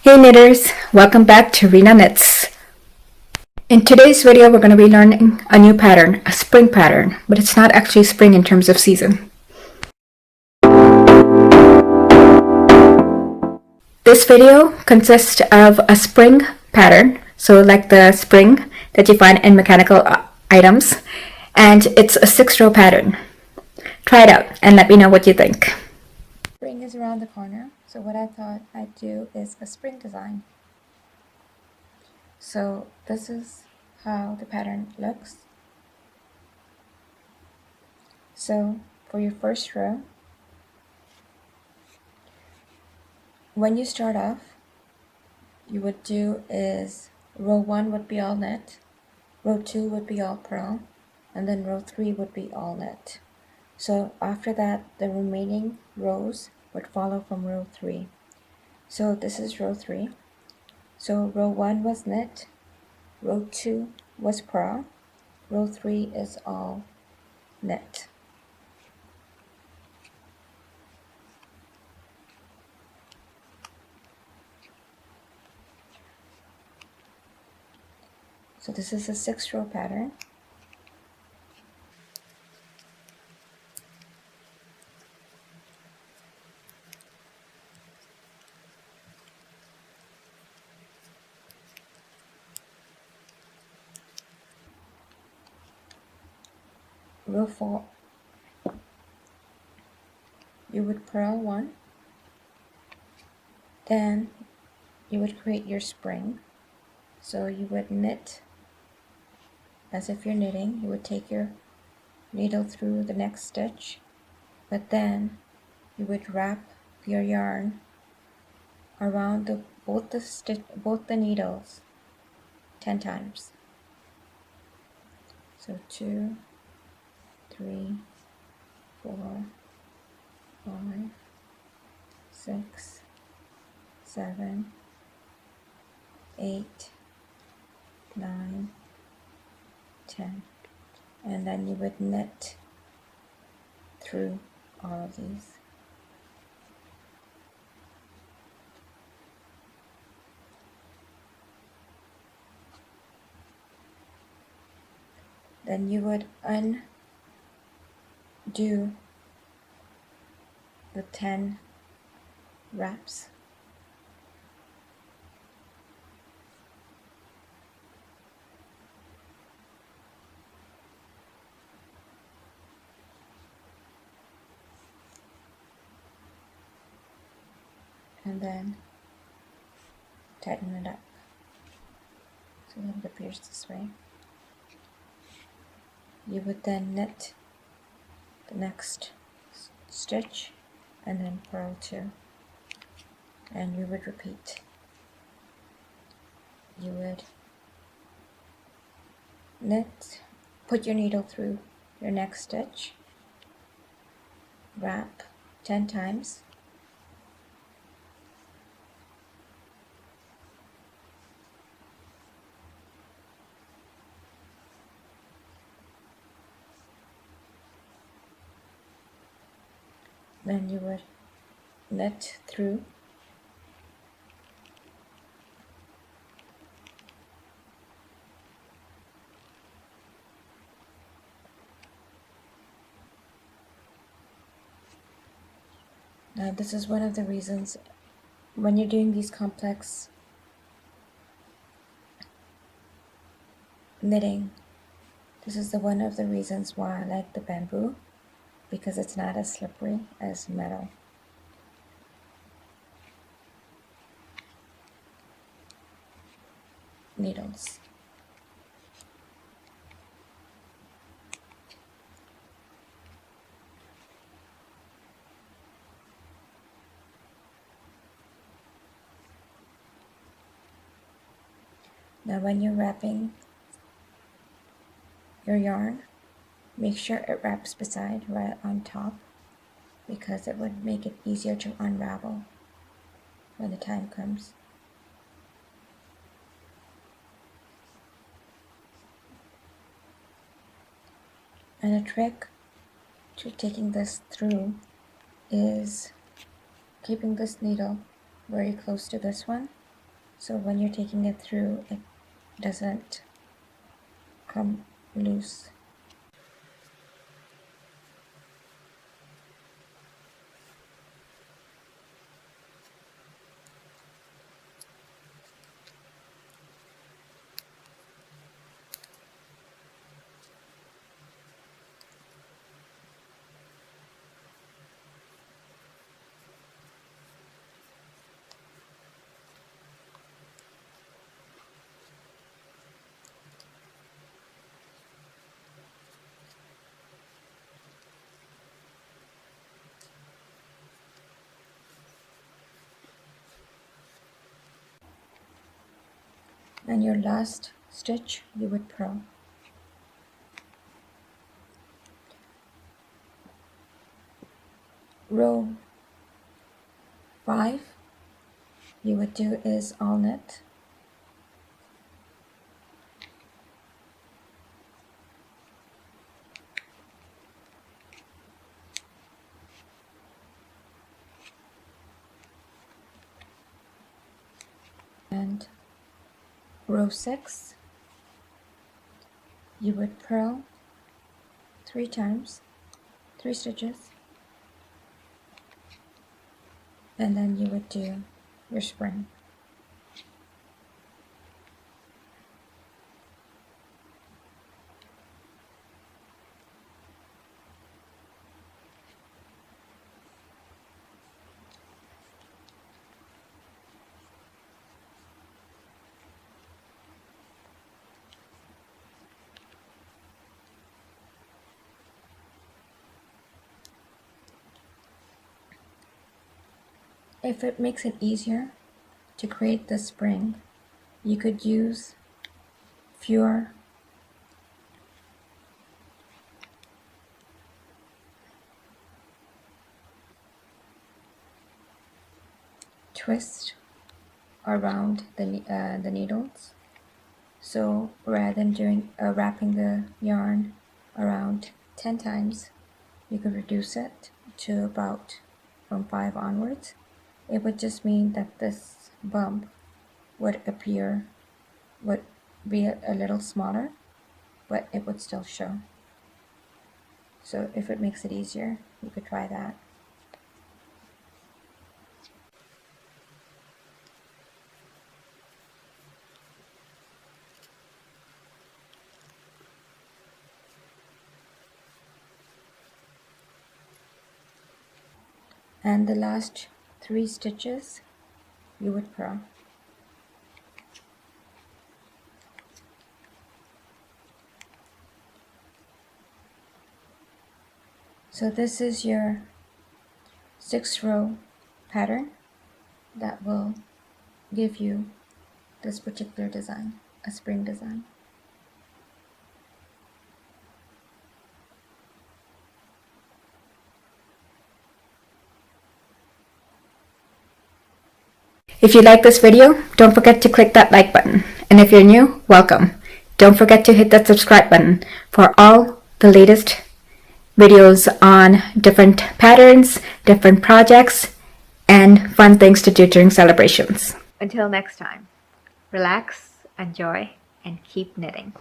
Hey knitters, welcome back to Rena Knits. In today's video we're going to be learning a new pattern, a spring pattern, but it's not actually spring in terms of season. This video consists of a spring pattern, so like the spring that you find in mechanical items, and it's a 6-row pattern. Try it out and let me know what you think. Spring is around the corner, so what I thought I'd do is a spring design. So this is how the pattern looks. So for your first row, when you start off, you would do is row 1 would be all knit, row 2 would be all purl, and then row 3 would be all knit. So after that, the remaining rows would follow from row 3. So this is row 3. So row 1 was knit, row 2 was purl, row 3 is all knit. So this is a 6-row pattern. Row 4, you would purl 1, then you would create your spring. So you would knit as if you're knitting. You would take your needle through the next stitch, but then you would wrap your yarn around both the needles 10 times. So 2, 3, 4, 5, 6, 7, 8, 9, 10, and then you would knit through all of these. Then you would undo the 10 wraps. And then tighten it up so that it appears this way. You would then knit the next stitch and then purl 2, and you would repeat. You would knit, put your needle through your next stitch, wrap 10 times, then you would knit through, now this is one of the reasons when you're doing these complex knitting, this is one of the reasons why I like the bamboo, because it's not as slippery as metal. Needles. Now when you're wrapping your yarn, make sure it wraps beside right on top, because it would make it easier to unravel when the time comes. And a trick to taking this through is keeping this needle very close to this one So when you're taking it through, it doesn't come loose. And your last stitch you would purl. Row 5 you would do is all knit. And row 6 you would purl 3 times, 3 stitches, and then you would do your spring. If it makes it easier to create the spring, you could use fewer twists around the needles. So rather than doing wrapping the yarn around 10 times, you could reduce it to about from 5 onwards. It would just mean that this bump would be a little smaller, but it would still show. So if it makes it easier, you could try that. And the last 3 stitches you would purl. So this is your 6-row pattern that will give you this particular design, a spring design. If you like this video, don't forget to click that like button. And if you're new, welcome. Don't forget to hit that subscribe button for all the latest videos on different patterns, different projects, and fun things to do during celebrations. Until next time, relax, enjoy, and keep knitting.